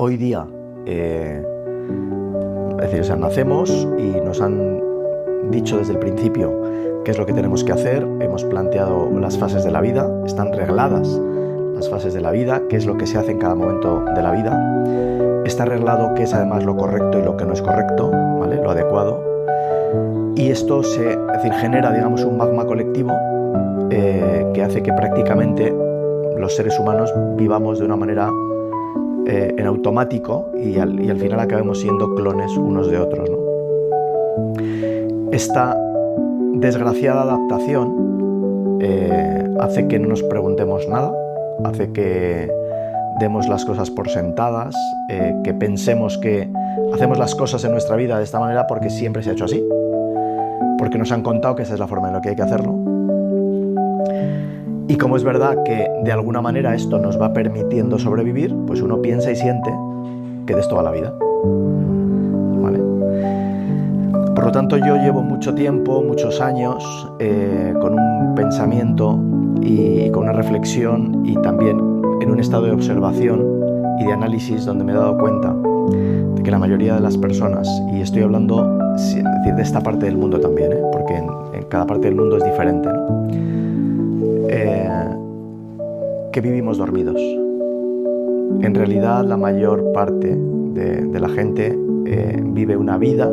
hoy día, nacemos y nos han dicho desde el principio qué es lo que tenemos que hacer, hemos planteado las fases de la vida, están regladas las fases de la vida, qué es lo que se hace en cada momento de la vida, está arreglado qué es además lo correcto y lo que no es correcto, ¿vale? Lo adecuado, y esto genera, digamos, un magma colectivo que hace que prácticamente los seres humanos vivamos de una manera en automático y al final acabemos siendo clones unos de otros, ¿no? Esta desgraciada adaptación hace que no nos preguntemos nada, hace que demos las cosas por sentadas, que pensemos que hacemos las cosas en nuestra vida de esta manera porque siempre se ha hecho así, porque nos han contado que esa es la forma en la que hay que hacerlo. Y como es verdad que de alguna manera esto nos va permitiendo sobrevivir, pues uno piensa y siente que de esto va la vida, ¿vale? Por lo tanto, yo llevo mucho tiempo, muchos años, con un pensamiento y con una reflexión y también en un estado de observación y de análisis donde me he dado cuenta de que la mayoría de las personas, y estoy hablando de esta parte del mundo también, porque en cada parte del mundo es diferente, ¿no? Que vivimos dormidos. En realidad, la mayor parte de la gente vive una vida,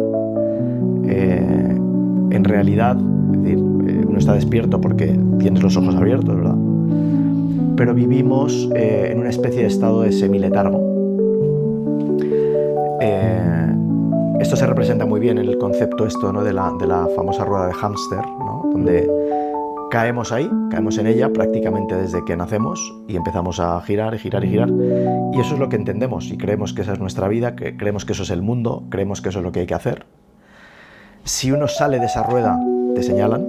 en realidad, es decir, uno está despierto porque tienes los ojos abiertos, ¿verdad? Pero vivimos en una especie de estado de semiletargo. Esto se representa muy bien en el concepto ¿no? de la famosa rueda de hámster, ¿no? Donde caemos ahí, caemos en ella prácticamente desde que nacemos y empezamos a girar y girar y girar, y eso es lo que entendemos y creemos que esa es nuestra vida, que creemos que eso es el mundo, creemos que eso es lo que hay que hacer. Si uno sale de esa rueda, te señalan,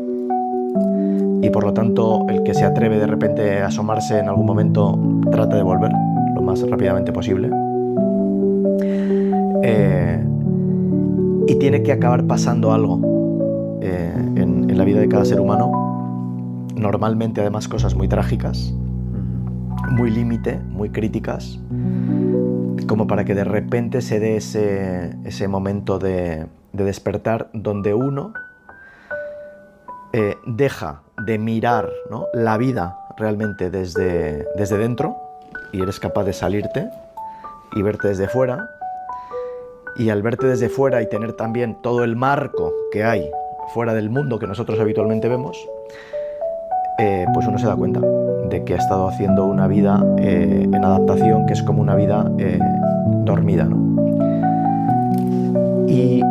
y por lo tanto el que se atreve de repente a asomarse en algún momento trata de volver lo más rápidamente posible, y tiene que acabar pasando algo en la vida de cada ser humano. Normalmente, además, cosas muy trágicas, muy límite, muy críticas, como para que de repente se dé ese momento de despertar donde uno deja de mirar, ¿no? La vida realmente desde dentro y eres capaz de salirte y verte desde fuera. Y al verte desde fuera y tener también todo el marco que hay fuera del mundo que nosotros habitualmente vemos, pues uno se da cuenta de que ha estado haciendo una vida en adaptación que es como una vida dormida, ¿no? Y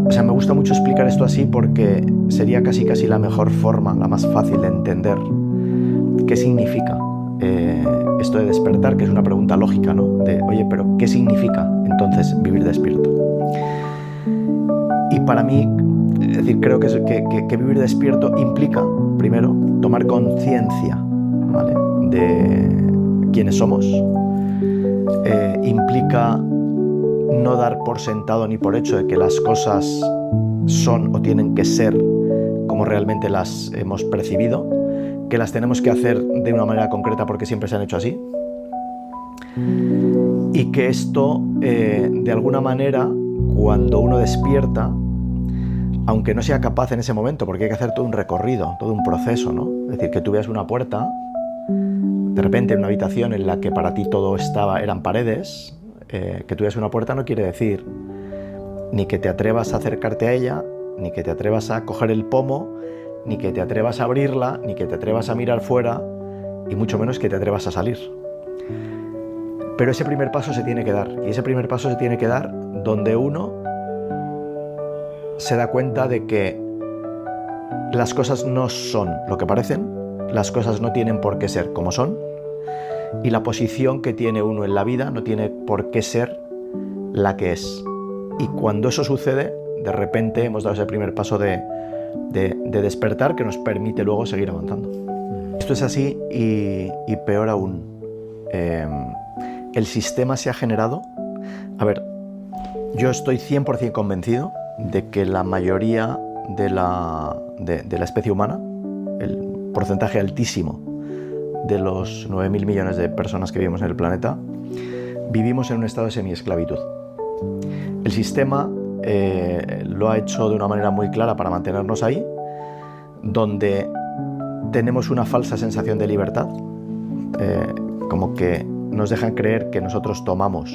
me gusta mucho explicar esto así porque sería casi la mejor forma, la más fácil de entender qué significa esto de despertar, que es una pregunta lógica, ¿no? De, oye, pero ¿qué significa entonces vivir despierto? Y para mí, es decir, creo que vivir despierto implica, primero, tomar conciencia, ¿vale? De quiénes somos. Implica no dar por sentado ni por hecho de que las cosas son o tienen que ser como realmente las hemos percibido, que las tenemos que hacer de una manera concreta porque siempre se han hecho así, y que esto, de alguna manera, cuando uno despierta, aunque no sea capaz en ese momento, porque hay que hacer todo un recorrido, todo un proceso, ¿no? Es decir, que tú veas una puerta, de repente en una habitación en la que para ti todo eran paredes, que tú veas una puerta no quiere decir ni que te atrevas a acercarte a ella, ni que te atrevas a coger el pomo, ni que te atrevas a abrirla, ni que te atrevas a mirar fuera, y mucho menos que te atrevas a salir. Pero ese primer paso se tiene que dar, y ese primer paso se tiene que dar donde uno se da cuenta de que las cosas no son lo que parecen, las cosas no tienen por qué ser como son, y la posición que tiene uno en la vida no tiene por qué ser la que es. Y cuando eso sucede, de repente hemos dado ese primer paso de despertar que nos permite luego seguir avanzando. Esto es así y peor aún. El sistema se ha generado. A ver, yo estoy 100% convencido de que la mayoría de la especie humana, el porcentaje altísimo de los 9.000 millones de personas que vivimos en el planeta, vivimos en un estado de semiesclavitud. El sistema lo ha hecho de una manera muy clara para mantenernos ahí, donde tenemos una falsa sensación de libertad, como que nos dejan creer que nosotros tomamos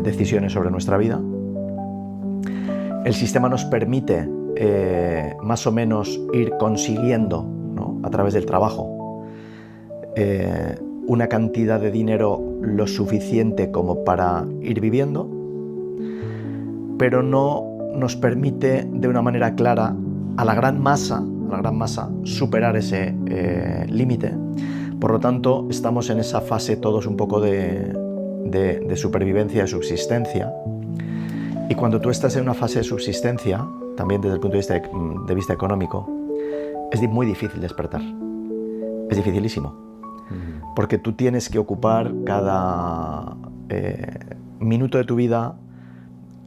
decisiones sobre nuestra vida. El sistema nos permite más o menos ir consiguiendo, ¿no?, a través del trabajo, una cantidad de dinero lo suficiente como para ir viviendo, pero no nos permite de una manera clara a la gran masa superar ese límite. Por lo tanto, estamos en esa fase todos un poco de supervivencia, de subsistencia. Y cuando tú estás en una fase de subsistencia, también desde el punto de vista económico, es muy difícil despertar. Es dificilísimo. Porque tú tienes que ocupar cada minuto de tu vida,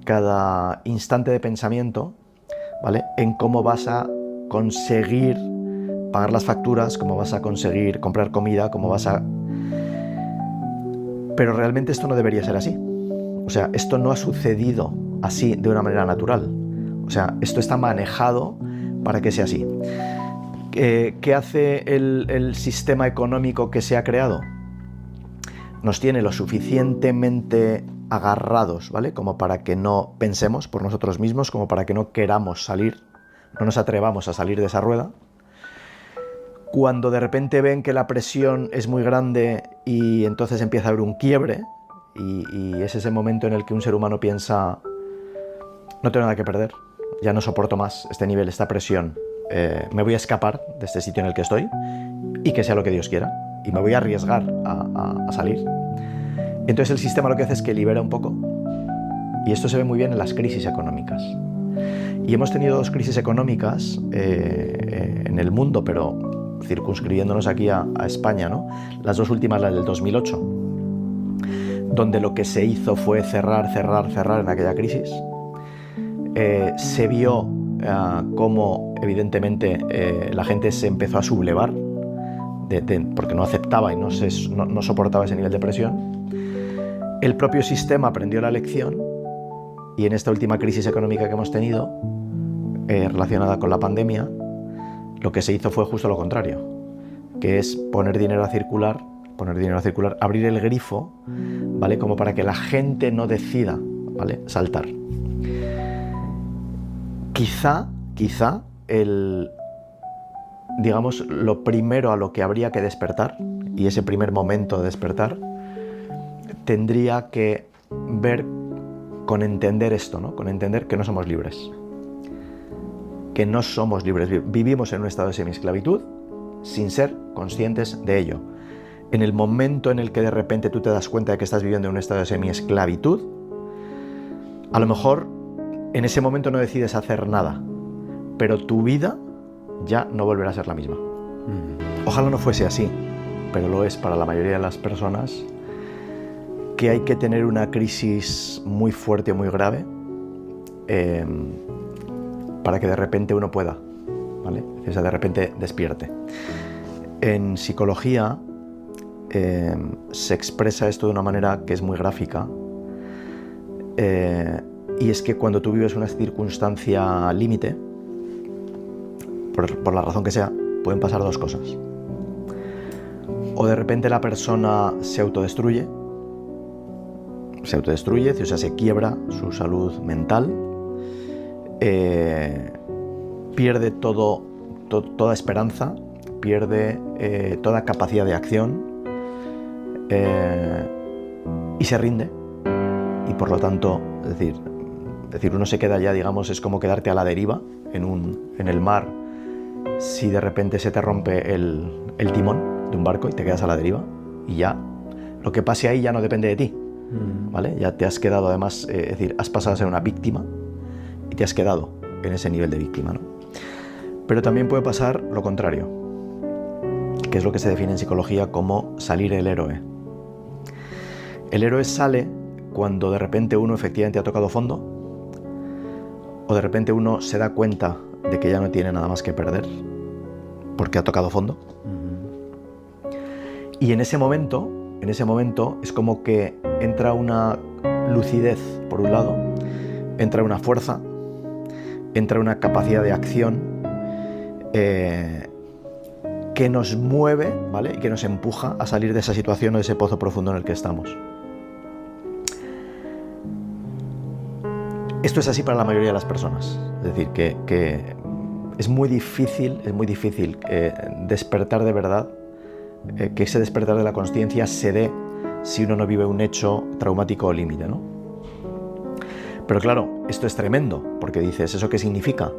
cada instante de pensamiento, ¿vale?, en cómo vas a conseguir pagar las facturas, cómo vas a conseguir comprar comida, cómo vas a... Pero realmente esto no debería ser así. O sea, esto no ha sucedido así de una manera natural. O sea, esto está manejado para que sea así. ¿Qué hace el sistema económico que se ha creado? Nos tiene lo suficientemente agarrados, ¿vale?, como para que no pensemos por nosotros mismos, como para que no queramos salir, no nos atrevamos a salir de esa rueda. Cuando de repente ven que la presión es muy grande y entonces empieza a haber un quiebre, y es ese momento en el que un ser humano piensa: no tengo nada que perder, ya no soporto más este nivel, esta presión, me voy a escapar de este sitio en el que estoy y que sea lo que Dios quiera, y me voy a arriesgar a salir. Entonces el sistema lo que hace es que libera un poco, y esto se ve muy bien en las crisis económicas. Y hemos tenido dos crisis económicas en el mundo, pero circunscribiéndonos aquí a España, ¿no? Las dos últimas, las del 2008, donde lo que se hizo fue cerrar en aquella crisis. Se vio cómo, evidentemente, la gente se empezó a sublevar, porque no aceptaba y no soportaba ese nivel de presión. El propio sistema aprendió la lección, y en esta última crisis económica que hemos tenido, relacionada con la pandemia, lo que se hizo fue justo lo contrario, que es poner dinero a circular, abrir el grifo, ¿vale?, como para que la gente no decida, ¿vale?, saltar. Quizá digamos, lo primero a lo que habría que despertar, y ese primer momento de despertar, tendría que ver con entender esto, ¿no?, con entender que no somos libres. Que no somos libres. Vivimos en un estado de semiesclavitud sin ser conscientes de ello. En el momento en el que de repente tú te das cuenta de que estás viviendo en un estado de semiesclavitud, a lo mejor en ese momento no decides hacer nada, pero tu vida ya no volverá a ser la misma. Ojalá no fuese así, pero lo es para la mayoría de las personas, que hay que tener una crisis muy fuerte, muy grave, para que de repente uno pueda, ¿vale? O sea, de repente despierte. En psicología se expresa esto de una manera que es muy gráfica, y es que cuando tú vives una circunstancia límite, por la razón que sea, pueden pasar dos cosas. O de repente la persona se autodestruye, o sea, se quiebra su salud mental, pierde toda esperanza, pierde toda capacidad de acción, y se rinde. Y por lo tanto, es decir, uno se queda ya, digamos, es como quedarte a la deriva en el mar, si de repente se te rompe el timón de un barco y te quedas a la deriva, y ya lo que pase ahí ya no depende de ti, ¿vale? Ya te has quedado, además, es decir, has pasado a ser una víctima y te has quedado en ese nivel de víctima, ¿no? Pero también puede pasar lo contrario, que es lo que se define en psicología como salir el héroe. El héroe sale cuando de repente uno efectivamente ha tocado fondo, o de repente uno se da cuenta de que ya no tiene nada más que perder porque ha tocado fondo. Y en ese momento en ese momento es como que entra una lucidez, por un lado, entra una fuerza, entra una capacidad de acción que nos mueve, ¿vale? Y que nos empuja a salir de esa situación o de ese pozo profundo en el que estamos. Esto es así para la mayoría de las personas. Es decir, que es muy difícil despertar de verdad, que ese despertar de la consciencia se dé si uno no vive un hecho traumático o límite, ¿no? Pero claro, esto es tremendo, porque dices, ¿eso qué significa?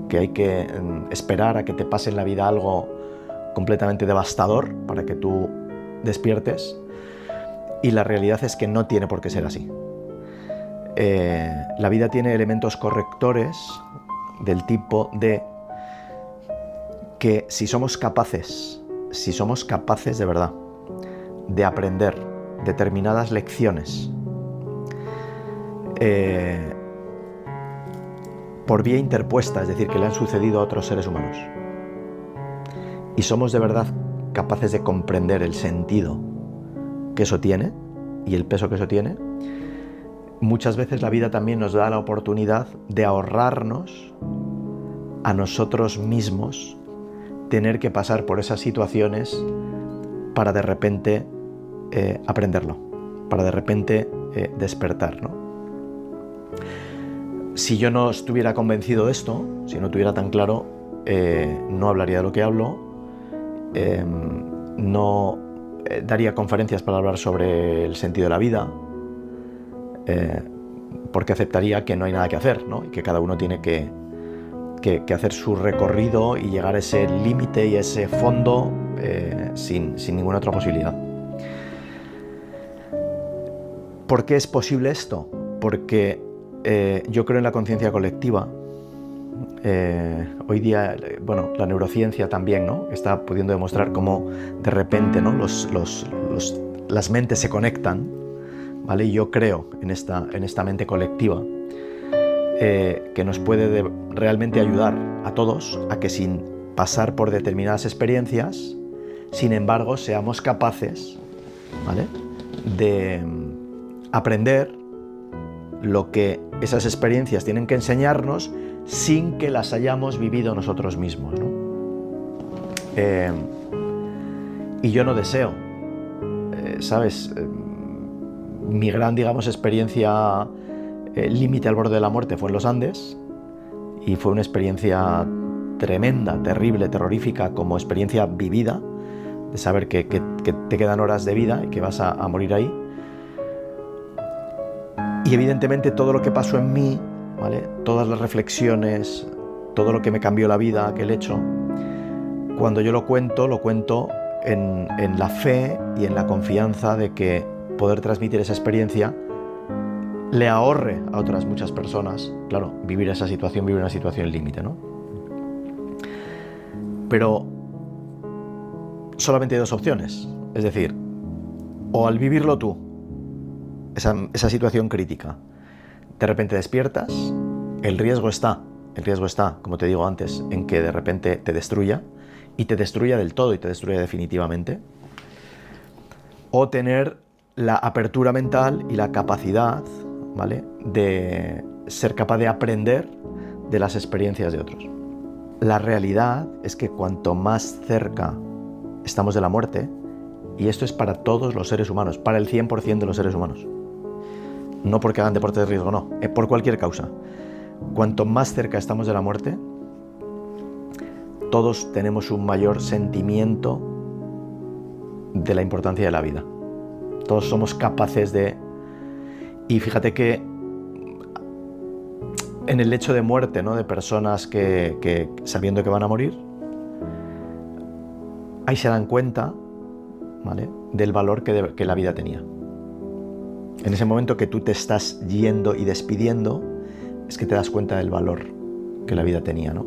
Que hay que esperar a que te pase en la vida algo completamente devastador para que tú despiertes, y la realidad es que no tiene por qué ser así. La vida tiene elementos correctores del tipo de que si somos capaces de verdad de aprender determinadas lecciones por vía interpuesta, es decir, que le han sucedido a otros seres humanos, y somos de verdad capaces de comprender el sentido que eso tiene y el peso que eso tiene, muchas veces la vida también nos da la oportunidad de ahorrarnos a nosotros mismos tener que pasar por esas situaciones para de repente aprenderlo, para de repente despertar, ¿no? Si yo no estuviera convencido de esto, si no tuviera tan claro, no hablaría de lo que hablo, no daría conferencias para hablar sobre el sentido de la vida, porque aceptaría que no hay nada que hacer, ¿no? Y que cada uno tiene que hacer su recorrido y llegar a ese límite y a ese fondo sin ninguna otra posibilidad. ¿Por qué es posible esto? Porque yo creo en la conciencia colectiva. Hoy día, bueno, la neurociencia también, ¿no? Está pudiendo demostrar cómo de repente, ¿no? las mentes se conectan, ¿vale? Y yo creo en esta mente colectiva que nos puede realmente ayudar a todos a que sin pasar por determinadas experiencias, sin embargo, seamos capaces, ¿vale?, de aprender lo que esas experiencias tienen que enseñarnos sin que las hayamos vivido nosotros mismos, ¿no? Y yo no deseo, ¿sabes? Mi gran, digamos, experiencia límite al borde de la muerte fue en los Andes, y fue una experiencia tremenda, terrible, terrorífica, como experiencia vivida, de saber que te quedan horas de vida y que vas a morir ahí. Y evidentemente todo lo que pasó en mí, ¿vale?, todas las reflexiones, todo lo que me cambió la vida, aquel hecho, cuando yo lo cuento en la fe y en la confianza de que poder transmitir esa experiencia le ahorre a otras muchas personas, claro, vivir una situación límite, ¿no? Pero solamente hay dos opciones, es decir, o al vivirlo tú, esa situación crítica, de repente despiertas, el riesgo está, como te digo antes, en que de repente te destruya, y te destruya del todo y te destruya definitivamente, o tener la apertura mental y la capacidad, ¿vale?, de ser capaz de aprender de las experiencias de otros. La realidad es que cuanto más cerca estamos de la muerte, y esto es para todos los seres humanos, para el 100% de los seres humanos, no porque hagan deporte de riesgo, no, por cualquier causa, cuanto más cerca estamos de la muerte, todos tenemos un mayor sentimiento de la importancia de la vida. Todos somos capaces de... Y fíjate que en el hecho de muerte, ¿no?, de personas que sabiendo que van a morir, ahí se dan cuenta, ¿vale?, del valor que la vida tenía. En ese momento que tú te estás yendo y despidiendo, es que te das cuenta del valor que la vida tenía, ¿no?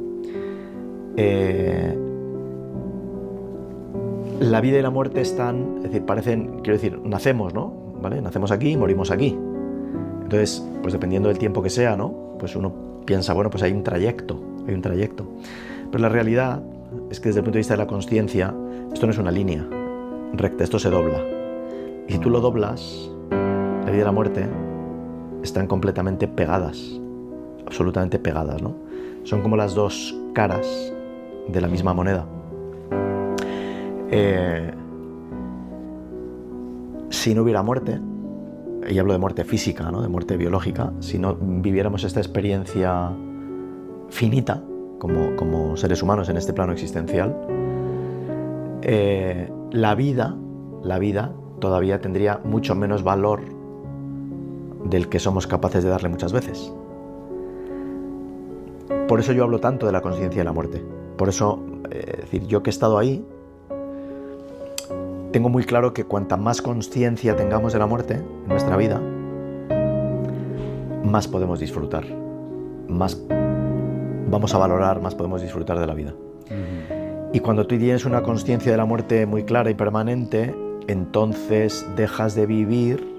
La vida y la muerte están, es decir, parecen, quiero decir, nacemos, ¿no?, ¿vale? Nacemos aquí y morimos aquí. Entonces, pues dependiendo del tiempo que sea, ¿no?, pues uno piensa, bueno, pues hay un trayecto. Pero la realidad es que desde el punto de vista de la consciencia, esto no es una línea recta, esto se dobla. Y si tú lo doblas, la vida y la muerte están completamente pegadas, absolutamente pegadas, ¿no? Son como las dos caras de la misma moneda. Si no hubiera muerte, y hablo de muerte física, ¿no? De muerte biológica, si no viviéramos esta experiencia finita como seres humanos en este plano existencial, la vida todavía tendría mucho menos valor del que somos capaces de darle muchas veces. Por eso yo hablo tanto de la conciencia de la muerte. Por eso, es decir, yo que he estado ahí, tengo muy claro que cuanta más conciencia tengamos de la muerte en nuestra vida, más podemos disfrutar, más vamos a valorar, más podemos disfrutar de la vida. Y cuando tú tienes una conciencia de la muerte muy clara y permanente, entonces dejas de vivir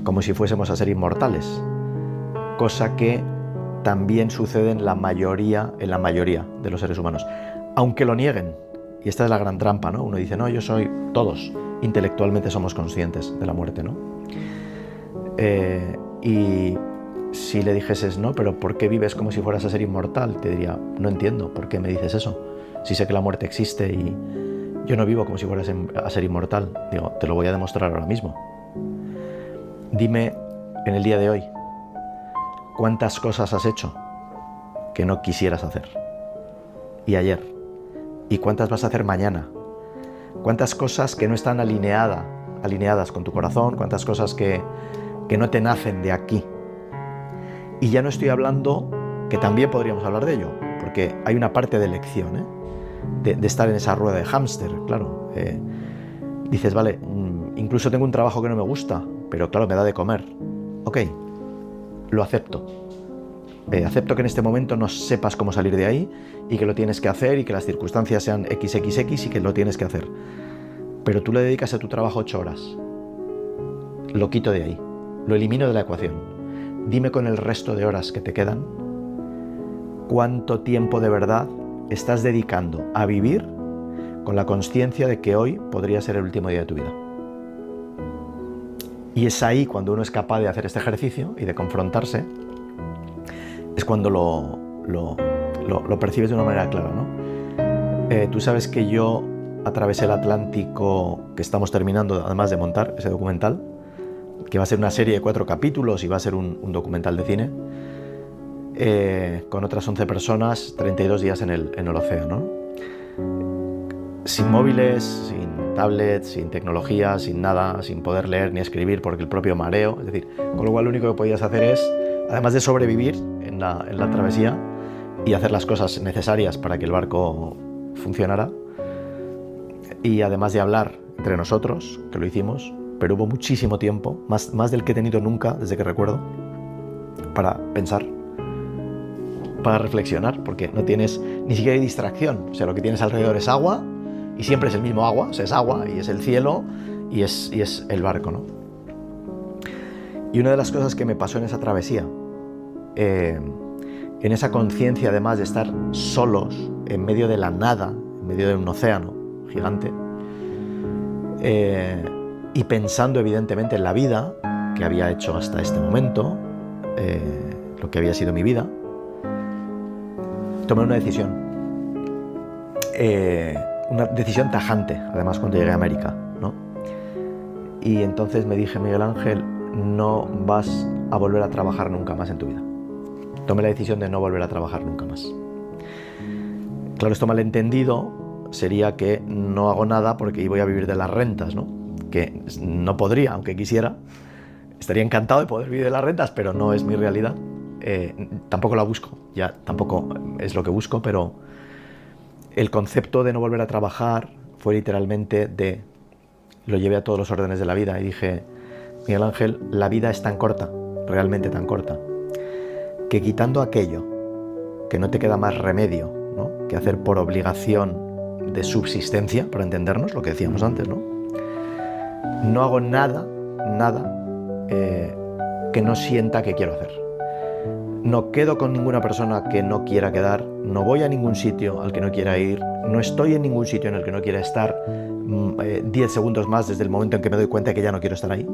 como si fuésemos a ser inmortales, cosa que también sucede en la mayoría de los seres humanos, aunque lo nieguen. Y esta es la gran trampa, ¿no? Uno dice, no, yo soy todos, intelectualmente somos conscientes de la muerte, ¿no? Y si le dijeses, no, pero ¿por qué vives como si fueras a ser inmortal? Te diría, no entiendo, ¿por qué me dices eso? Si sé que la muerte existe y yo no vivo como si fueras a ser inmortal. Digo, te lo voy a demostrar ahora mismo. Dime, en el día de hoy, ¿cuántas cosas has hecho que no quisieras hacer? Y ayer. ¿Y cuántas vas a hacer mañana? ¿Cuántas cosas que no están alineadas con tu corazón? ¿Cuántas cosas que no te nacen de aquí? Y ya no estoy hablando, que también podríamos hablar de ello, porque hay una parte de elección, de estar en esa rueda de hámster, claro. Dices, vale, incluso tengo un trabajo que no me gusta, pero claro, me da de comer. Ok, lo acepto. Acepto que en este momento no sepas cómo salir de ahí y que lo tienes que hacer y que las circunstancias sean XXX y que lo tienes que hacer. Pero tú le dedicas a tu trabajo 8 horas. Lo quito de ahí. Lo elimino de la ecuación. Dime con el resto de horas que te quedan cuánto tiempo de verdad estás dedicando a vivir con la conciencia de que hoy podría ser el último día de tu vida. Y es ahí cuando uno es capaz de hacer este ejercicio y de confrontarse, es cuando lo percibes de una manera clara, ¿no? Tú sabes que yo atravesé el Atlántico, que estamos terminando además de montar ese documental, que va a ser una serie de 4 capítulos y va a ser un documental de cine, con otras 11 personas, 32 días en el océano, ¿no? Sin móviles, sin tablets, sin tecnología, sin nada, sin poder leer ni escribir porque el propio mareo, es decir, con lo cual lo único que podías hacer es, además de sobrevivir en la travesía y hacer las cosas necesarias para que el barco funcionara, y además de hablar entre nosotros, que lo hicimos, pero hubo muchísimo tiempo, más del que he tenido nunca desde que recuerdo, para pensar, para reflexionar, porque no tienes ni siquiera hay distracción. O sea, lo que tienes alrededor es agua, y siempre es el mismo agua, o sea, es agua, y es el cielo, y es el barco, ¿no? Y una de las cosas que me pasó en esa travesía, en esa conciencia además de estar solos en medio de la nada, en medio de un océano gigante, y pensando evidentemente en la vida que había hecho hasta este momento, lo que había sido mi vida, tomé una decisión tajante, además cuando llegué a América, ¿no? Y entonces me dije, Miguel Ángel, no vas a volver a trabajar nunca más en tu vida. Tomé la decisión de no volver a trabajar nunca más. Claro, esto malentendido sería que no hago nada porque voy a vivir de las rentas, ¿no? Que no podría, aunque quisiera. Estaría encantado de poder vivir de las rentas, pero no es mi realidad. Tampoco la busco, ya tampoco es lo que busco, pero el concepto de no volver a trabajar fue literalmente lo llevé a todos los órdenes de la vida y dije, Miguel Ángel, la vida es tan corta, realmente tan corta, que quitando aquello que no te queda más remedio, ¿no?, que hacer por obligación de subsistencia, para entendernos, lo que decíamos antes, ¿no? No hago nada que no sienta que quiero hacer. No quedo con ninguna persona que no quiera quedar, no voy a ningún sitio al que no quiera ir, no estoy en ningún sitio en el que no quiera estar 10 segundos más desde el momento en que me doy cuenta que ya no quiero estar ahí.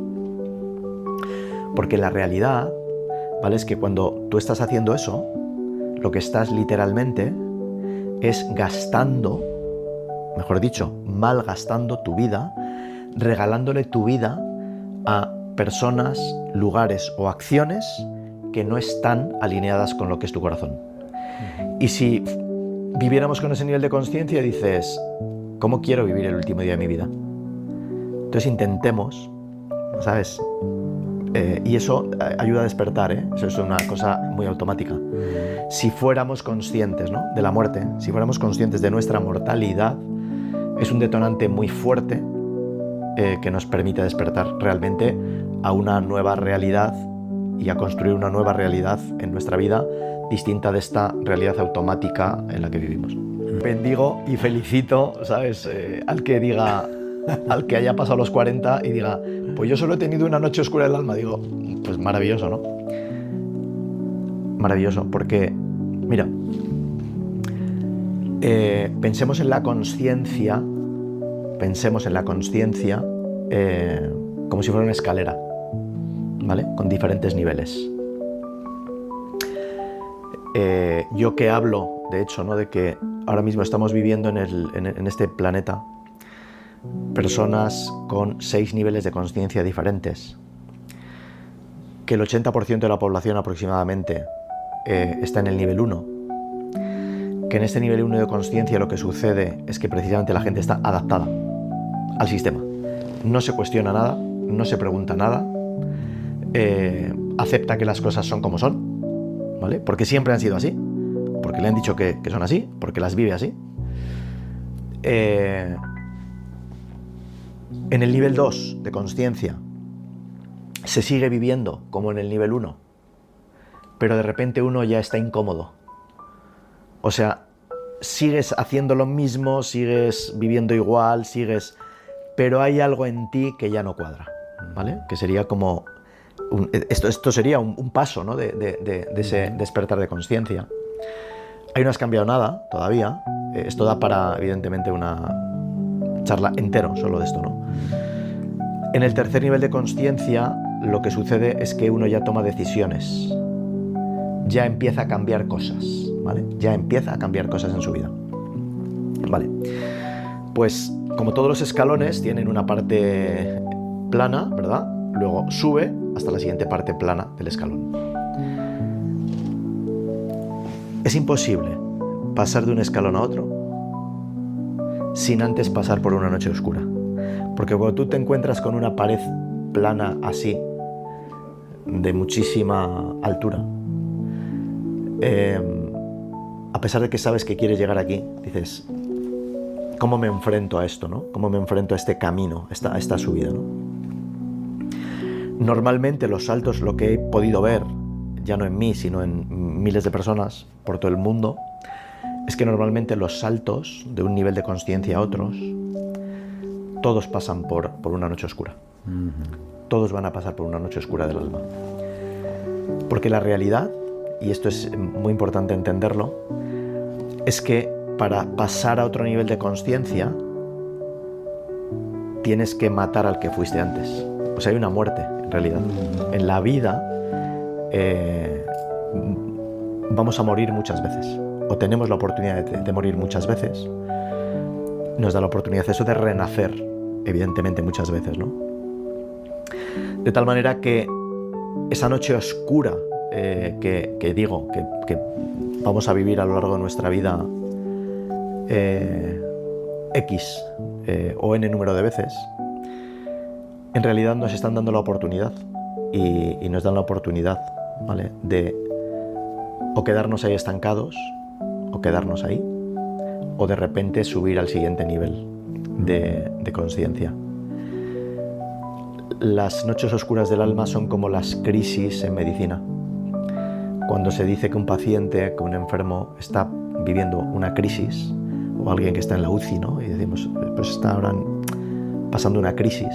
Porque la realidad, ¿vale?, es que cuando tú estás haciendo eso, lo que estás literalmente es gastando, mejor dicho, malgastando tu vida, regalándole tu vida a personas, lugares o acciones que no están alineadas con lo que es tu corazón. Y si viviéramos con ese nivel de conciencia, dices, ¿cómo quiero vivir el último día de mi vida? Entonces intentemos, ¿sabes? Y eso ayuda a despertar, ¿eh? Eso es una cosa muy automática. Si fuéramos conscientes, ¿no?, de la muerte, si fuéramos conscientes de nuestra mortalidad, es un detonante muy fuerte que nos permite despertar realmente a una nueva realidad y a construir una nueva realidad en nuestra vida distinta de esta realidad automática en la que vivimos. Bendigo y felicito, ¿sabes?, al que diga, al que haya pasado los 40 y diga, pues yo solo he tenido una noche oscura del alma. Digo, pues maravilloso, ¿no? Maravilloso, porque, mira, pensemos en la consciencia como si fuera una escalera, ¿vale?, con diferentes niveles. Yo que hablo, de hecho, ¿no?, de que ahora mismo estamos viviendo en este planeta personas con 6 niveles de conciencia diferentes, que el 80% de la población aproximadamente está en el nivel 1, que en este nivel 1 de conciencia lo que sucede es que precisamente la gente está adaptada al sistema. No se cuestiona nada, no se pregunta nada, acepta que las cosas son como son, ¿vale?, porque siempre han sido así, porque le han dicho que son así, porque las vive así. En el nivel 2 de conciencia se sigue viviendo como en el nivel 1, pero de repente uno ya está incómodo. O sea, sigues haciendo lo mismo, sigues viviendo igual, pero hay algo en ti que ya no cuadra, ¿vale? Que sería como... Esto sería un paso, ¿no?, de ese despertar de conciencia. Ahí no has cambiado nada todavía. Esto da para, evidentemente, una charla entero solo de esto, ¿no? En el tercer nivel de conciencia, lo que sucede es que uno ya toma decisiones. Ya empieza a cambiar cosas, ¿vale? Ya empieza a cambiar cosas en su vida. Vale. Pues, como todos los escalones, tienen una parte plana, ¿verdad? Luego sube hasta la siguiente parte plana del escalón. Es imposible pasar de un escalón a otro sin antes pasar por una noche oscura. Porque cuando tú te encuentras con una pared plana así, de muchísima altura, a pesar de que sabes que quieres llegar aquí, dices, ¿cómo me enfrento a esto, no? ¿Cómo me enfrento a este camino, a esta subida, no? Normalmente los saltos, lo que he podido ver, ya no en mí, sino en miles de personas por todo el mundo, es que normalmente los saltos de un nivel de conciencia a otros, todos pasan por una noche oscura. Todos van a pasar por una noche oscura del alma. Porque la realidad, y esto es muy importante entenderlo, es que para pasar a otro nivel de conciencia tienes que matar al que fuiste antes. O sea, hay una muerte, en realidad. En la vida vamos a morir muchas veces, o tenemos la oportunidad de morir muchas veces. Nos da la oportunidad eso de renacer, evidentemente, muchas veces, ¿no? De tal manera que esa noche oscura que digo que vamos a vivir a lo largo de nuestra vida X o N número de veces, en realidad nos están dando la oportunidad y nos dan la oportunidad, ¿vale?, de o quedarnos ahí estancados, o quedarnos ahí, o de repente subir al siguiente nivel de conciencia. Las noches oscuras del alma son como las crisis en medicina. Cuando se dice que un paciente, que un enfermo está viviendo una crisis, o alguien que está en la UCI, ¿no?, y decimos, pues está ahora pasando una crisis,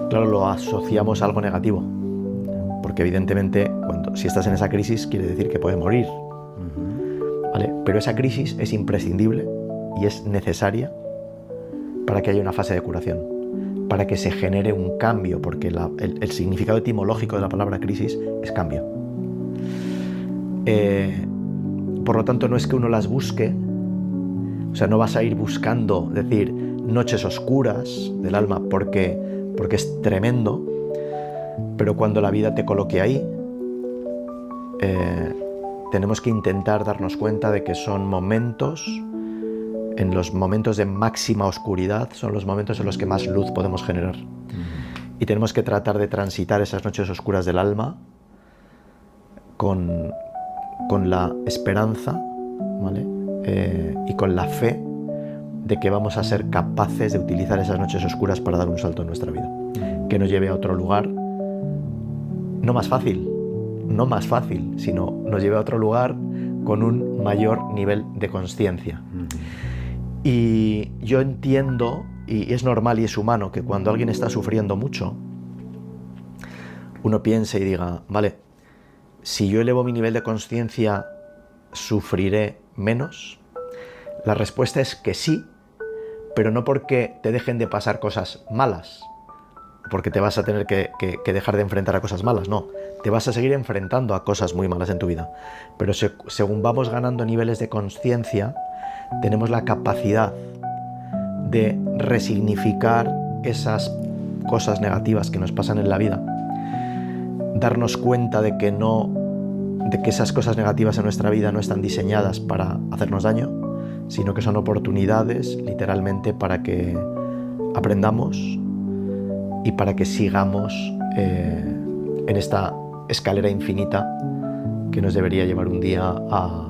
claro, lo asociamos a algo negativo, porque porque evidentemente si estás en esa crisis quiere decir que puedes morir, ¿vale? Pero esa crisis es imprescindible y es necesaria para que haya una fase de curación, para que se genere un cambio, porque el significado etimológico de la palabra crisis es cambio. Por lo tanto, no es que uno las busque, o sea, no vas a ir buscando, decir, noches oscuras del alma porque es tremendo, pero cuando la vida te coloque ahí, tenemos que intentar darnos cuenta de que son momentos, en los momentos de máxima oscuridad, son los momentos en los que más luz podemos generar. Y tenemos que tratar de transitar esas noches oscuras del alma con la esperanza, ¿vale? Y con la fe de que vamos a ser capaces de utilizar esas noches oscuras para dar un salto en nuestra vida, que nos lleve a otro lugar, no más fácil, sino nos lleve a otro lugar con un mayor nivel de consciencia. Y yo entiendo, y es normal y es humano, que cuando alguien está sufriendo mucho, uno piense y diga, vale, si yo elevo mi nivel de consciencia, ¿sufriré menos? La respuesta es que sí, pero no porque te dejen de pasar cosas malas, porque te vas a tener que dejar de enfrentar a cosas malas, no. Te vas a seguir enfrentando a cosas muy malas en tu vida. Pero según vamos ganando niveles de consciencia, tenemos la capacidad de resignificar esas cosas negativas que nos pasan en la vida, darnos cuenta de que esas cosas negativas en nuestra vida no están diseñadas para hacernos daño, sino que son oportunidades, literalmente, para que aprendamos y para que sigamos en esta escalera infinita que nos debería llevar un día a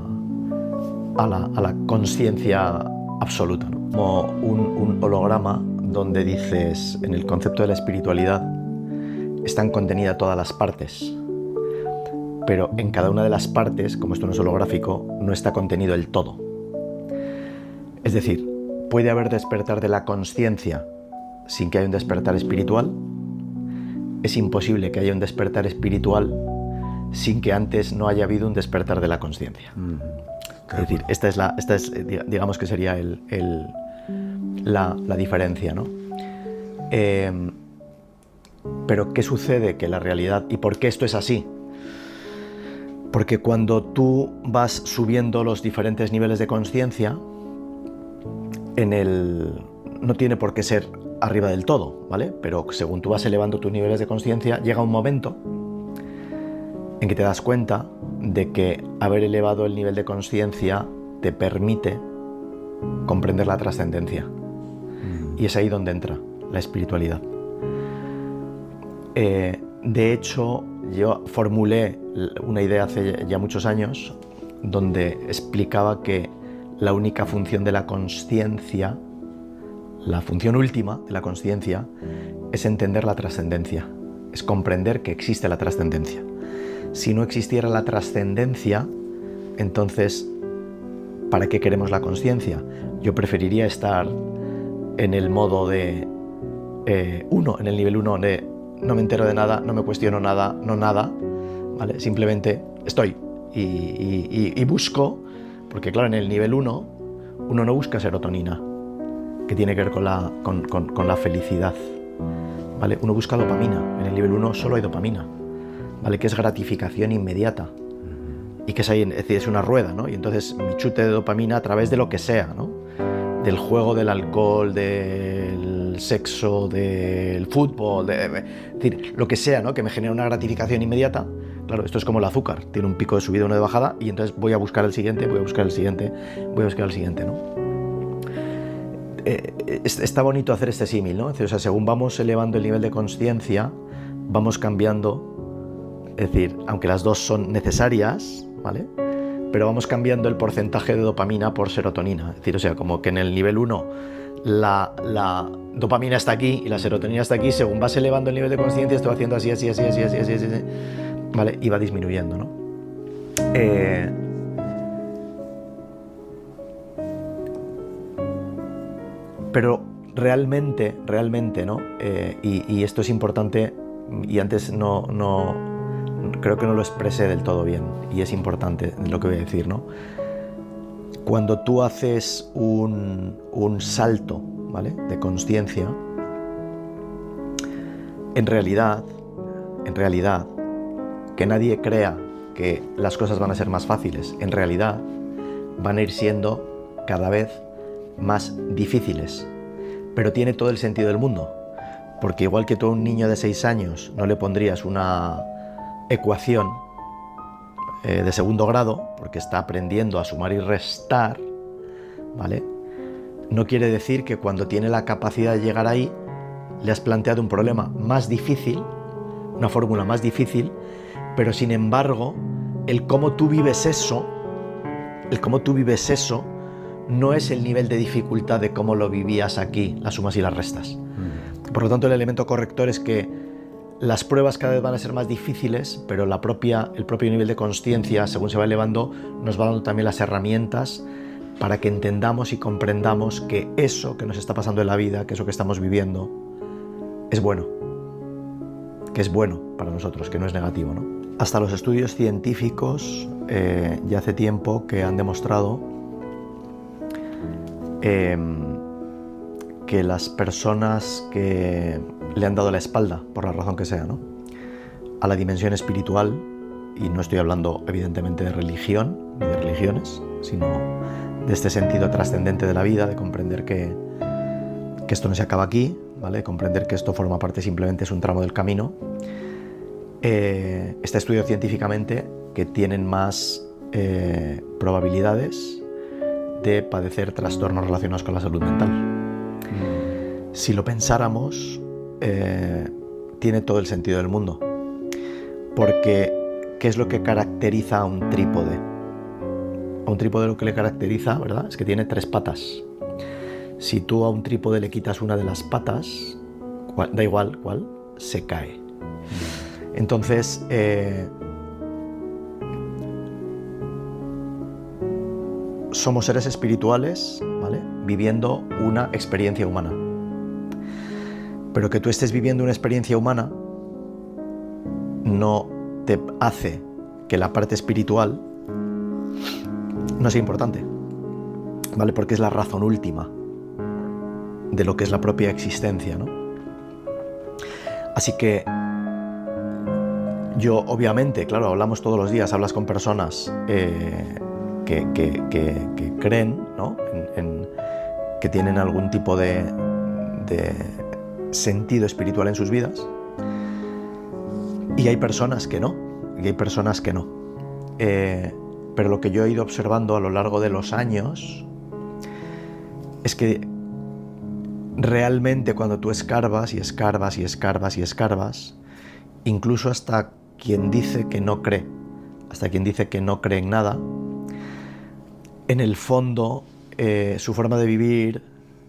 la consciencia absoluta, ¿no? Como un holograma donde dices, en el concepto de la espiritualidad, están contenidas todas las partes, pero en cada una de las partes, como esto no es holográfico, no está contenido el todo. Es decir, puede haber despertar de la consciencia sin que haya un despertar espiritual. Es imposible que haya un despertar espiritual sin que antes no haya habido un despertar de la consciencia. Es decir, esta es digamos que sería la diferencia, ¿no? Pero ¿qué sucede? Que la realidad, ¿y por qué esto es así? Porque cuando tú vas subiendo los diferentes niveles de consciencia, no tiene por qué ser arriba del todo, ¿vale? Pero según tú vas elevando tus niveles de consciencia, llega un momento en que te das cuenta de que haber elevado el nivel de consciencia te permite comprender la trascendencia. Y es ahí donde entra la espiritualidad. De hecho, yo formulé una idea hace ya muchos años donde explicaba que la única función de la consciencia, la función última de la consciencia, es entender la trascendencia, es comprender que existe la trascendencia. Si no existiera la trascendencia, entonces, ¿para qué queremos la consciencia? Yo preferiría estar en el modo de en el nivel 1 de no me entero de nada, no me cuestiono nada, no nada, ¿vale? Simplemente estoy y busco, porque claro, en el nivel 1 uno no busca serotonina, que tiene que ver con la felicidad, ¿vale? Uno busca dopamina. En el nivel 1 solo hay dopamina, ¿vale? Que es gratificación inmediata y que es decir, es una rueda, ¿no? Y entonces mi chute de dopamina a través de lo que sea, ¿no? Del juego, del alcohol, del sexo, del fútbol, es decir, lo que sea, ¿no? Que me genera una gratificación inmediata. Claro, esto es como el azúcar, tiene un pico de subida, uno de bajada, y entonces voy a buscar el siguiente, ¿no? Está bonito hacer este símil, ¿no? Es decir, o sea, según vamos elevando el nivel de consciencia, vamos cambiando, es decir, aunque las dos son necesarias, ¿vale? Pero vamos cambiando el porcentaje de dopamina por serotonina. Es decir, o sea, como que en el nivel 1 la dopamina está aquí y la serotonina está aquí, según vas elevando el nivel de consciencia, esto va haciendo así, ¿vale? Y va disminuyendo, ¿no? Pero realmente, ¿no? Y esto es importante, y antes no creo que no lo expresé del todo bien y es importante lo que voy a decir, ¿no? Cuando tú haces un salto, ¿vale?, de consciencia, en realidad, que nadie crea que las cosas van a ser más fáciles, en realidad van a ir siendo cada vez más difíciles, pero tiene todo el sentido del mundo, porque igual que tú a un niño de 6 años no le pondrías una ecuación de segundo grado, porque está aprendiendo a sumar y restar, ¿vale?, no quiere decir que cuando tiene la capacidad de llegar ahí le has planteado un problema más difícil, una fórmula más difícil, pero sin embargo, el cómo tú vives eso no es el nivel de dificultad de cómo lo vivías aquí, las sumas y las restas. Por lo tanto, el elemento corrector es que las pruebas cada vez van a ser más difíciles, pero el propio nivel de consciencia, según se va elevando, nos va dando también las herramientas para que entendamos y comprendamos que eso que nos está pasando en la vida, que eso que estamos viviendo, es bueno, que es bueno para nosotros, que no es negativo, ¿no? Hasta los estudios científicos ya hace tiempo que han demostrado que las personas que le han dado la espalda, por la razón que sea, ¿no?, a la dimensión espiritual, y no estoy hablando evidentemente de religión ni de religiones, sino de este sentido trascendente de la vida, de comprender que esto no se acaba aquí, ¿vale?, comprender que esto forma parte, simplemente es un tramo del camino, está estudiado científicamente que tienen más probabilidades de padecer trastornos relacionados con la salud mental. Si lo pensáramos, tiene todo el sentido del mundo, porque ¿qué es lo que caracteriza a un trípode? A un trípode lo que le caracteriza, ¿verdad?, es que tiene 3 patas. Si tú a un trípode le quitas una de las patas, da igual cuál, se cae. Entonces, somos seres espirituales, ¿vale?, viviendo una experiencia humana. Pero que tú estés viviendo una experiencia humana no te hace que la parte espiritual no sea importante, ¿vale?, porque es la razón última de lo que es la propia existencia, ¿no? Así que yo, obviamente, claro, hablamos todos los días, hablas con personas que creen, ¿no?, que tienen algún tipo de sentido espiritual en sus vidas, y hay personas que no, pero lo que yo he ido observando a lo largo de los años es que realmente cuando tú escarbas y escarbas y escarbas y escarbas, incluso hasta quien dice que no cree, en nada, en el fondo su forma de vivir,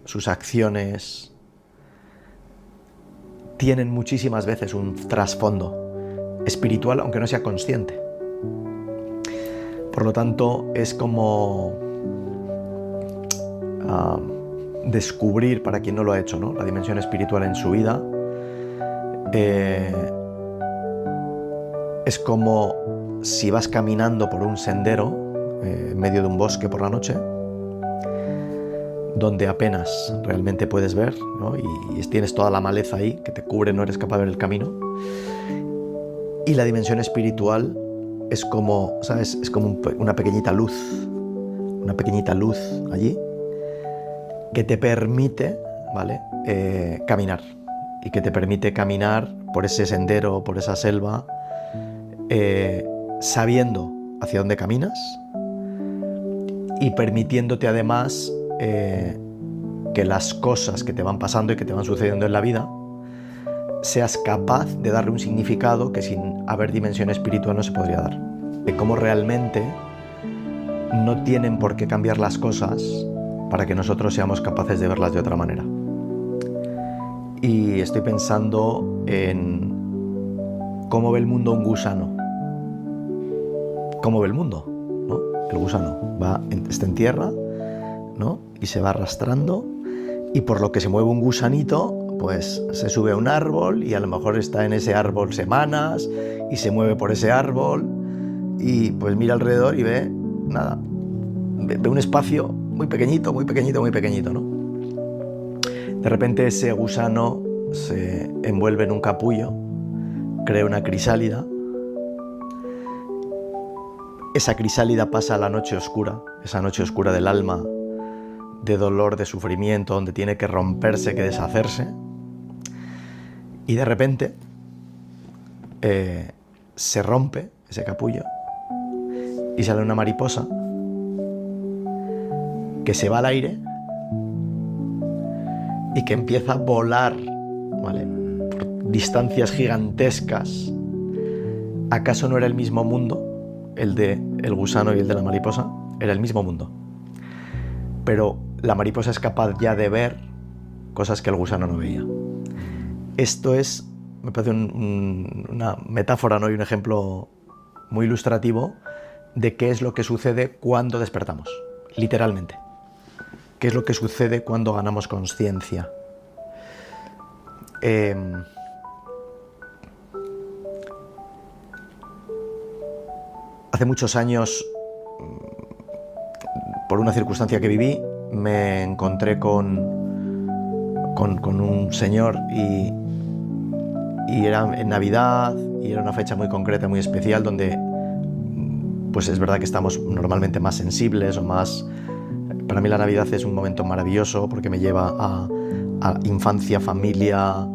sus acciones, tienen muchísimas veces un trasfondo espiritual, aunque no sea consciente. Por lo tanto, es como descubrir, para quien no lo ha hecho, ¿no?, la dimensión espiritual en su vida. Es como si vas caminando por un sendero en medio de un bosque por la noche, donde apenas realmente puedes ver, ¿no?, y tienes toda la maleza ahí que te cubre, no eres capaz de ver el camino. Y la dimensión espiritual es como, ¿sabes?, es como una pequeñita luz allí que te permite, ¿vale?, caminar, y que te permite caminar por ese sendero, por esa selva, sabiendo hacia dónde caminas y permitiéndote además que las cosas que te van pasando y que te van sucediendo en la vida seas capaz de darle un significado que sin haber dimensión espiritual no se podría dar. De cómo realmente no tienen por qué cambiar las cosas para que nosotros seamos capaces de verlas de otra manera. Y estoy pensando en cómo ve el mundo un gusano. ¿Cómo ve el mundo?, ¿no? El gusano está en tierra, ¿no?, y se va arrastrando, y por lo que se mueve un gusanito, pues se sube a un árbol y a lo mejor está en ese árbol semanas y se mueve por ese árbol y pues mira alrededor y ve nada, ve un espacio muy pequeñito, muy pequeñito, muy pequeñito, ¿no? De repente ese gusano se envuelve en un capullo, crea una crisálida. Esa crisálida pasa a la noche oscura, esa noche oscura del alma, de dolor, de sufrimiento, donde tiene que romperse, que deshacerse. Y de repente se rompe ese capullo y sale una mariposa que se va al aire y que empieza a volar, ¿vale?, por distancias gigantescas. ¿Acaso no era el mismo mundo? El de el gusano y el de la mariposa. Era el mismo mundo. Pero la mariposa es capaz ya de ver cosas que el gusano no veía. Esto es, me parece una metáfora, ¿no?, y un ejemplo muy ilustrativo de qué es lo que sucede cuando despertamos, literalmente. ¿Qué es lo que sucede cuando ganamos conciencia? Hace muchos años, por una circunstancia que viví, me encontré con un señor y era en Navidad y era una fecha muy concreta, muy especial, donde pues es verdad que estamos normalmente más sensibles o más... Para mí la Navidad es un momento maravilloso porque me lleva a infancia, familia,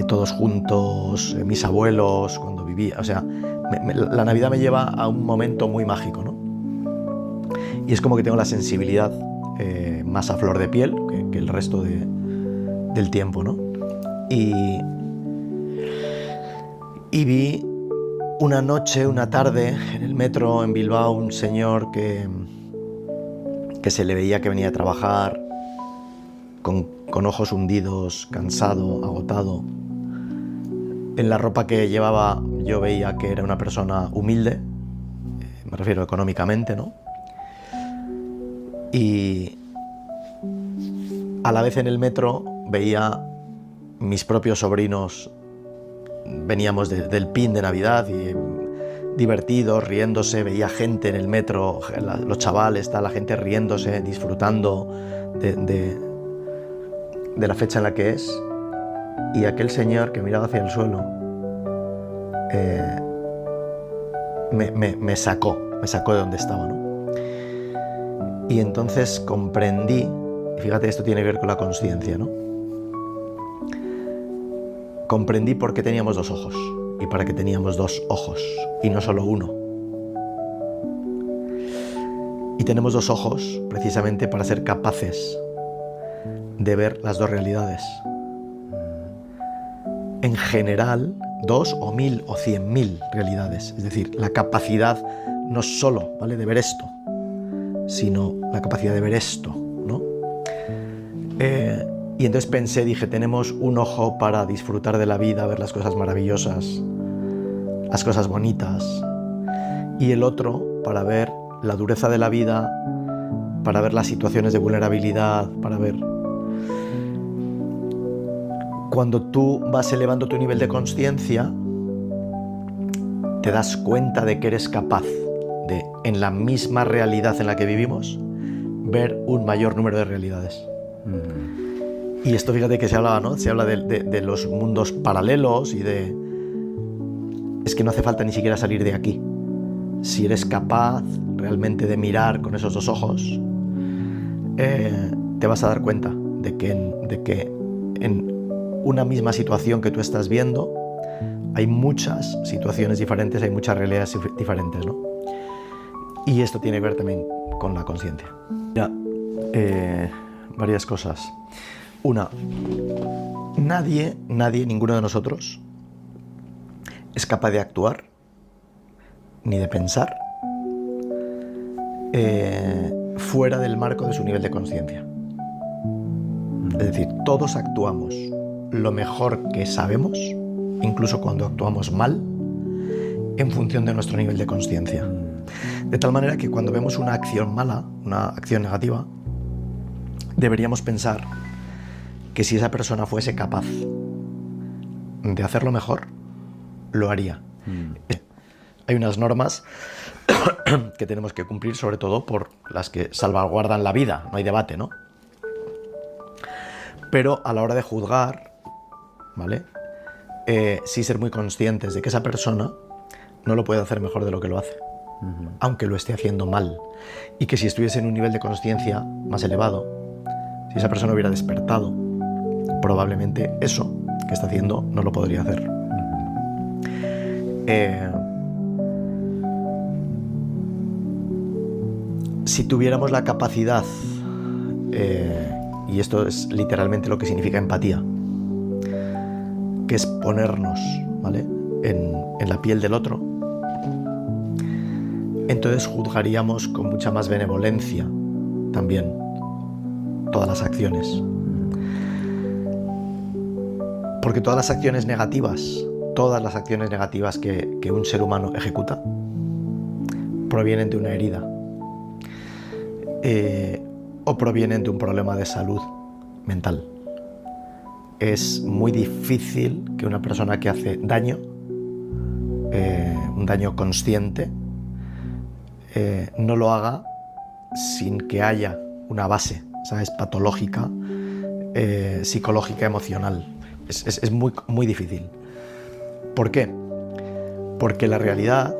todos juntos, mis abuelos, cuando vivía, o sea, la Navidad me lleva a un momento muy mágico, ¿no? Y es como que tengo la sensibilidad más a flor de piel que el resto del tiempo, ¿no? Y vi una noche, una tarde, en el metro en Bilbao, un señor que se le veía que venía a trabajar con ojos hundidos, cansado, agotado. En la ropa que llevaba yo veía que era una persona humilde, me refiero económicamente, ¿no? Y a la vez en el metro veía mis propios sobrinos, veníamos del pin de Navidad y divertidos, riéndose, veía gente en el metro, los chavales, la gente riéndose, disfrutando de la fecha en la que es. Y aquel señor que miraba hacia el suelo me sacó de donde estaba, ¿no? Y entonces comprendí, y fíjate, esto tiene que ver con la consciencia, ¿no? Comprendí por qué teníamos dos ojos y para qué teníamos dos ojos y no solo uno. Y tenemos dos ojos precisamente para ser capaces de ver las dos realidades. En general, 2 o 1000 o 100.000 realidades. Es decir, la capacidad no solo, ¿vale?, de ver esto, sino la capacidad de ver esto, ¿no? Y entonces dije, tenemos un ojo para disfrutar de la vida, ver las cosas maravillosas, las cosas bonitas, y el otro para ver la dureza de la vida, para ver las situaciones de vulnerabilidad, para ver... Cuando tú vas elevando tu nivel de consciencia, te das cuenta de que eres capaz de, en la misma realidad en la que vivimos, ver un mayor número de realidades. Y esto, fíjate que se hablaba, ¿no? Se habla de los mundos paralelos y de... Es que no hace falta ni siquiera salir de aquí. Si eres capaz realmente de mirar con esos dos ojos, te vas a dar cuenta de que en una misma situación que tú estás viendo, hay muchas situaciones diferentes, hay muchas realidades diferentes, ¿no? Y esto tiene que ver también con la conciencia. Mira, varias cosas. Una, nadie, ninguno de nosotros es capaz de actuar ni de pensar fuera del marco de su nivel de conciencia. Es decir, todos actuamos lo mejor que sabemos, incluso cuando actuamos mal, en función de nuestro nivel de conciencia. De tal manera que cuando vemos una acción mala, una acción negativa, deberíamos pensar que si esa persona fuese capaz de hacerlo mejor, lo haría. Hay unas normas que tenemos que cumplir, sobre todo por las que salvaguardan la vida, no hay debate, ¿no? Pero a la hora de juzgar, ¿vale? Sí ser muy conscientes de que esa persona no lo puede hacer mejor de lo que lo hace, aunque lo esté haciendo mal. Y que si estuviese en un nivel de consciencia más elevado, si esa persona hubiera despertado, probablemente eso que está haciendo no lo podría hacer. Si tuviéramos la capacidad, y esto es literalmente lo que significa empatía, que es ponernos, ¿vale?, en la piel del otro, entonces juzgaríamos con mucha más benevolencia también todas las acciones. Porque todas las acciones negativas que un ser humano ejecuta provienen de una herida, o provienen de un problema de salud mental. Es muy difícil que una persona que hace daño, un daño consciente, no lo haga sin que haya una base, ¿sabes?, patológica, psicológica, emocional. Es muy, muy difícil. ¿Por qué? Porque la realidad,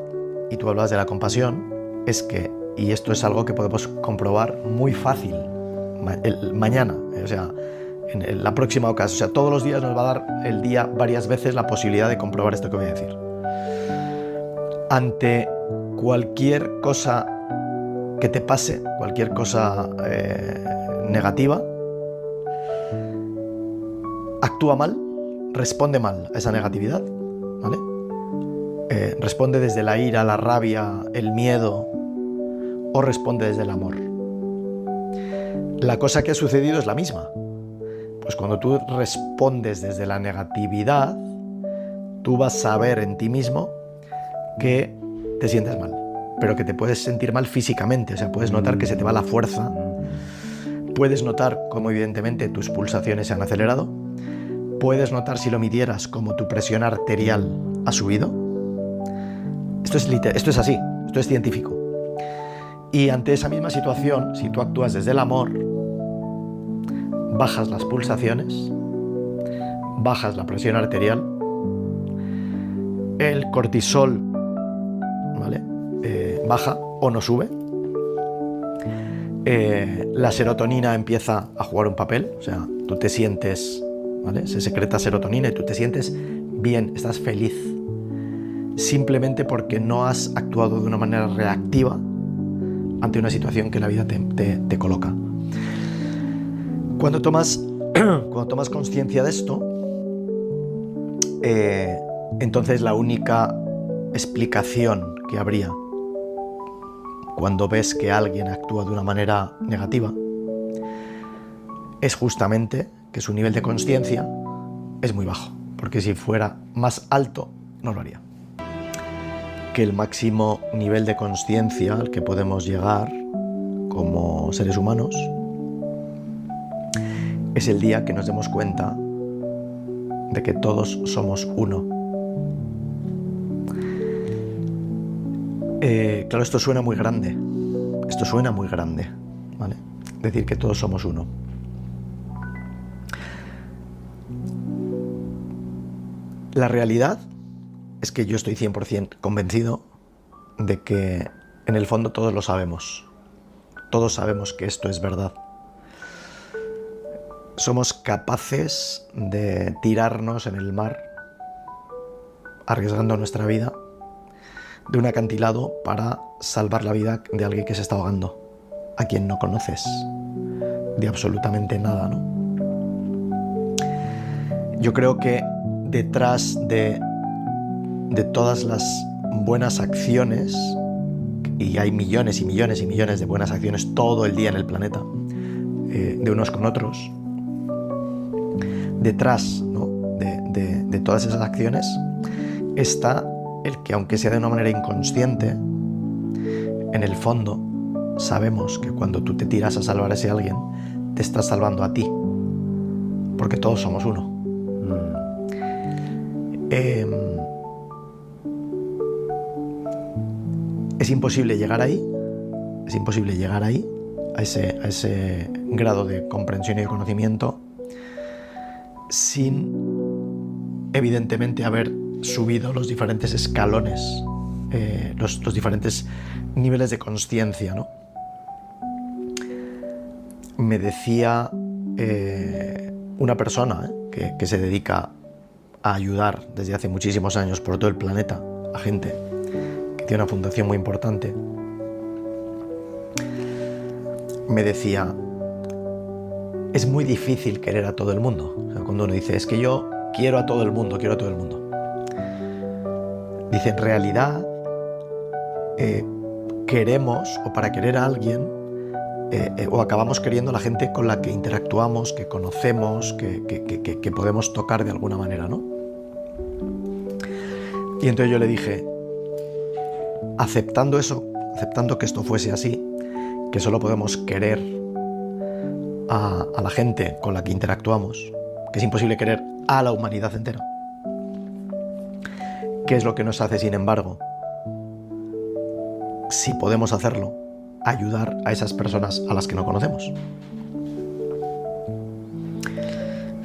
y tú hablas de la compasión, es que, y esto es algo que podemos comprobar muy fácil mañana, o sea, en la próxima ocasión, o sea, todos los días nos va a dar el día varias veces la posibilidad de comprobar esto que voy a decir. Ante cualquier cosa que te pase, cualquier cosa negativa, actúa mal, responde mal a esa negatividad, ¿vale? Responde desde la ira, la rabia, el miedo, o responde desde el amor. La cosa que ha sucedido es la misma. Pues cuando tú respondes desde la negatividad, tú vas a ver en ti mismo que te sientes mal, pero que te puedes sentir mal físicamente, o sea, puedes notar que se te va la fuerza, puedes notar cómo evidentemente tus pulsaciones se han acelerado, puedes notar, si lo midieras, cómo tu presión arterial ha subido. Esto es así, esto es científico. Y ante esa misma situación, si tú actúas desde el amor, bajas las pulsaciones, bajas la presión arterial, el cortisol, ¿vale?, baja o no sube, la serotonina empieza a jugar un papel, o sea, tú te sientes, ¿vale?, se secreta serotonina y tú te sientes bien, estás feliz, simplemente porque no has actuado de una manera reactiva ante una situación que la vida te coloca. Cuando tomas conciencia de esto, entonces la única explicación que habría cuando ves que alguien actúa de una manera negativa es justamente que su nivel de consciencia es muy bajo, porque si fuera más alto no lo haría. Que el máximo nivel de consciencia al que podemos llegar como seres humanos es el día que nos demos cuenta de que todos somos uno. Claro, esto suena muy grande, ¿vale? Decir que todos somos uno. La realidad es que yo estoy 100% convencido de que en el fondo todos lo sabemos. Todos sabemos que esto es verdad. Somos capaces de tirarnos en el mar, arriesgando nuestra vida, de un acantilado para salvar la vida de alguien que se está ahogando, a quien no conoces de absolutamente nada, ¿no? Yo creo que detrás de todas las buenas acciones, y hay millones y millones y millones de buenas acciones todo el día en el planeta, de unos con otros, detrás, ¿no?, de todas esas acciones está el que, aunque sea de una manera inconsciente, en el fondo sabemos que cuando tú te tiras a salvar a ese alguien, te estás salvando a ti, porque todos somos uno. es imposible llegar ahí, a ese grado de comprensión y de conocimiento, sin, evidentemente, haber subido los diferentes escalones, los diferentes niveles de consciencia, ¿no? Me decía una persona que se dedica a ayudar desde hace muchísimos años por todo el planeta a gente que tiene una fundación muy importante, me decía: es muy difícil querer a todo el mundo. O sea, cuando uno dice, es que yo quiero a todo el mundo, dice, en realidad queremos, o para querer a alguien, o acabamos queriendo a la gente con la que interactuamos, que conocemos, que podemos tocar de alguna manera, ¿no? Y entonces yo le dije, aceptando eso, aceptando que esto fuese así, que solo podemos querer a la gente con la que interactuamos, que es imposible querer a la humanidad entera, ¿qué es lo que nos hace, sin embargo, si podemos hacerlo, ayudar a esas personas a las que no conocemos?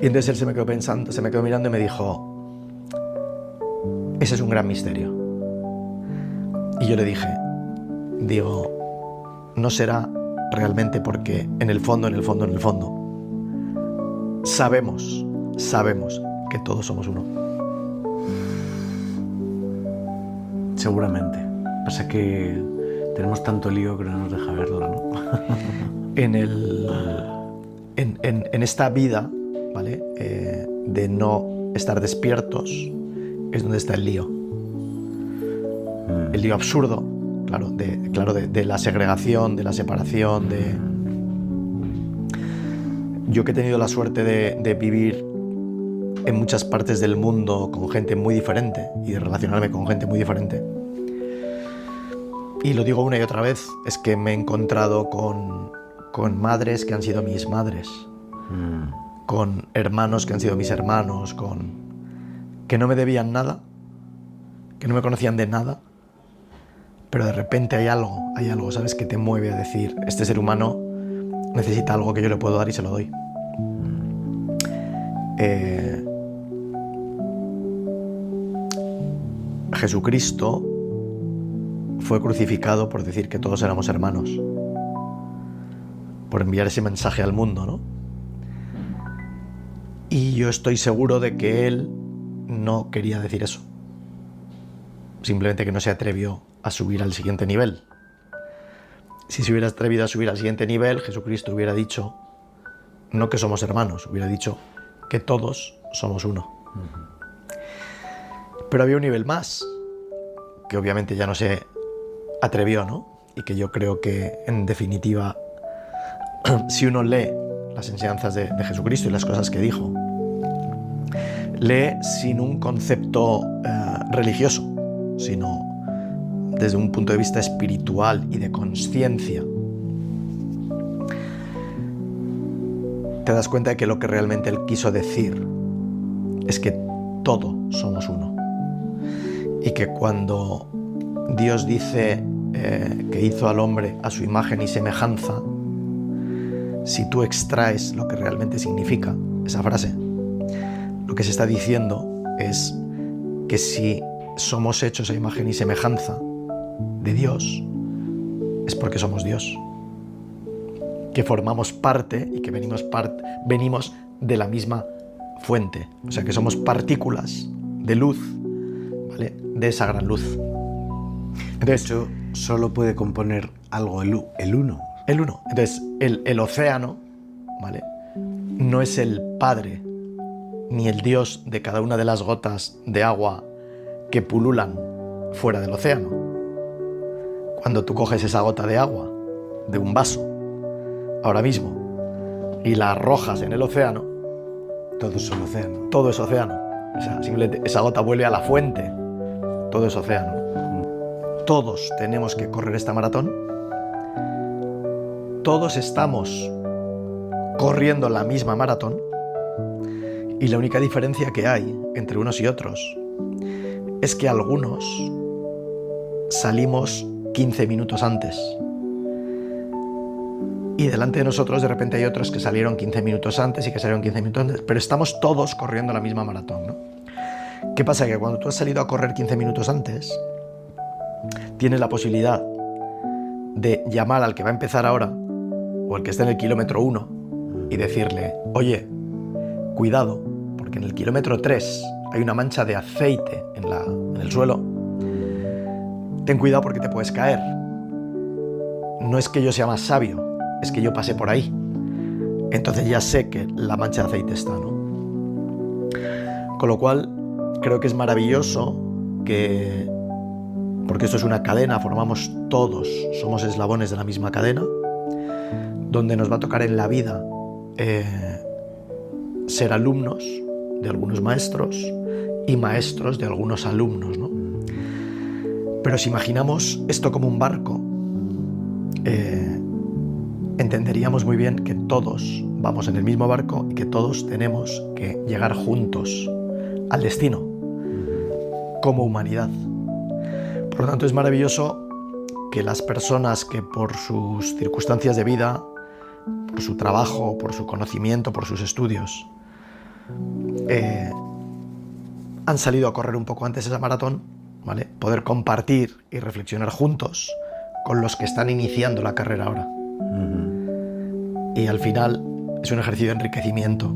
Y entonces él se me quedó pensando, se me quedó mirando y me dijo, ese es un gran misterio. Y yo le dije, no será realmente porque en el fondo, sabemos que todos somos uno. Seguramente. Pasa que tenemos tanto lío que no nos deja verlo, ¿no? En esta vida, ¿vale? De no estar despiertos es donde está el lío. El lío absurdo, de la segregación, de la separación, Yo que he tenido la suerte de vivir en muchas partes del mundo con gente muy diferente y de relacionarme con gente muy diferente, y lo digo una y otra vez, es que me he encontrado con madres que han sido mis madres, con hermanos que han sido mis hermanos, que no me debían nada, que no me conocían de nada, pero de repente hay algo, ¿sabes?, que te mueve a decir, este ser humano necesita algo que yo le puedo dar y se lo doy. Jesucristo fue crucificado por decir que todos éramos hermanos, por enviar ese mensaje al mundo, ¿no? Y yo estoy seguro de que él no quería decir eso. Simplemente que no se atrevió a subir al siguiente nivel. Si se hubiera atrevido a subir al siguiente nivel, Jesucristo hubiera dicho, no que somos hermanos, hubiera dicho que todos somos uno. Pero había un nivel más, que obviamente ya no se atrevió, ¿no? Y que yo creo que, en definitiva, si uno lee las enseñanzas de Jesucristo y las cosas que dijo, lee sin un concepto religioso, sino desde un punto de vista espiritual y de consciencia, te das cuenta de que lo que realmente él quiso decir es que todos somos uno. Y que cuando Dios dice que hizo al hombre a su imagen y semejanza, si tú extraes lo que realmente significa esa frase, lo que se está diciendo es que si somos hechos a imagen y semejanza de Dios, es porque somos Dios, que formamos parte y que venimos de la misma fuente, o sea que somos partículas de luz, ¿vale?, de esa gran luz. Entonces, eso solo puede componer algo el uno. El uno. Entonces, el océano, ¿vale?, no es el padre ni el Dios de cada una de las gotas de agua que pululan fuera del océano. Cuando tú coges esa gota de agua de un vaso ahora mismo y la arrojas en el océano, todo es un océano. Todo es océano. O sea, simplemente esa gota vuelve a la fuente. Todo es océano. Todos tenemos que correr esta maratón. Todos estamos corriendo la misma maratón. Y la única diferencia que hay entre unos y otros es que algunos salimos 15 minutos antes. Y delante de nosotros de repente hay otros que salieron 15 minutos antes y que salieron 15 minutos antes, pero estamos todos corriendo la misma maratón, ¿no? ¿Qué pasa? Que cuando tú has salido a correr 15 minutos antes, tienes la posibilidad de llamar al que va a empezar ahora, o al que está en el kilómetro 1, y decirle, oye, cuidado, porque en el kilómetro 3 hay una mancha de aceite en el suelo, ten cuidado porque te puedes caer. No es que yo sea más sabio, es que yo pasé por ahí. Entonces ya sé que la mancha de aceite está, ¿no? Con lo cual, creo que es maravilloso que, porque esto es una cadena, formamos todos, somos eslabones de la misma cadena, donde nos va a tocar en la vida ser alumnos de algunos maestros y maestros de algunos alumnos, ¿no? Pero si imaginamos esto como un barco, entenderíamos muy bien que todos vamos en el mismo barco y que todos tenemos que llegar juntos al destino, como humanidad. Por lo tanto, es maravilloso que las personas que por sus circunstancias de vida, por su trabajo, por su conocimiento, por sus estudios, han salido a correr un poco antes esa maratón, ¿vale? Poder compartir y reflexionar juntos con los que están iniciando la carrera ahora. Y al final es un ejercicio de enriquecimiento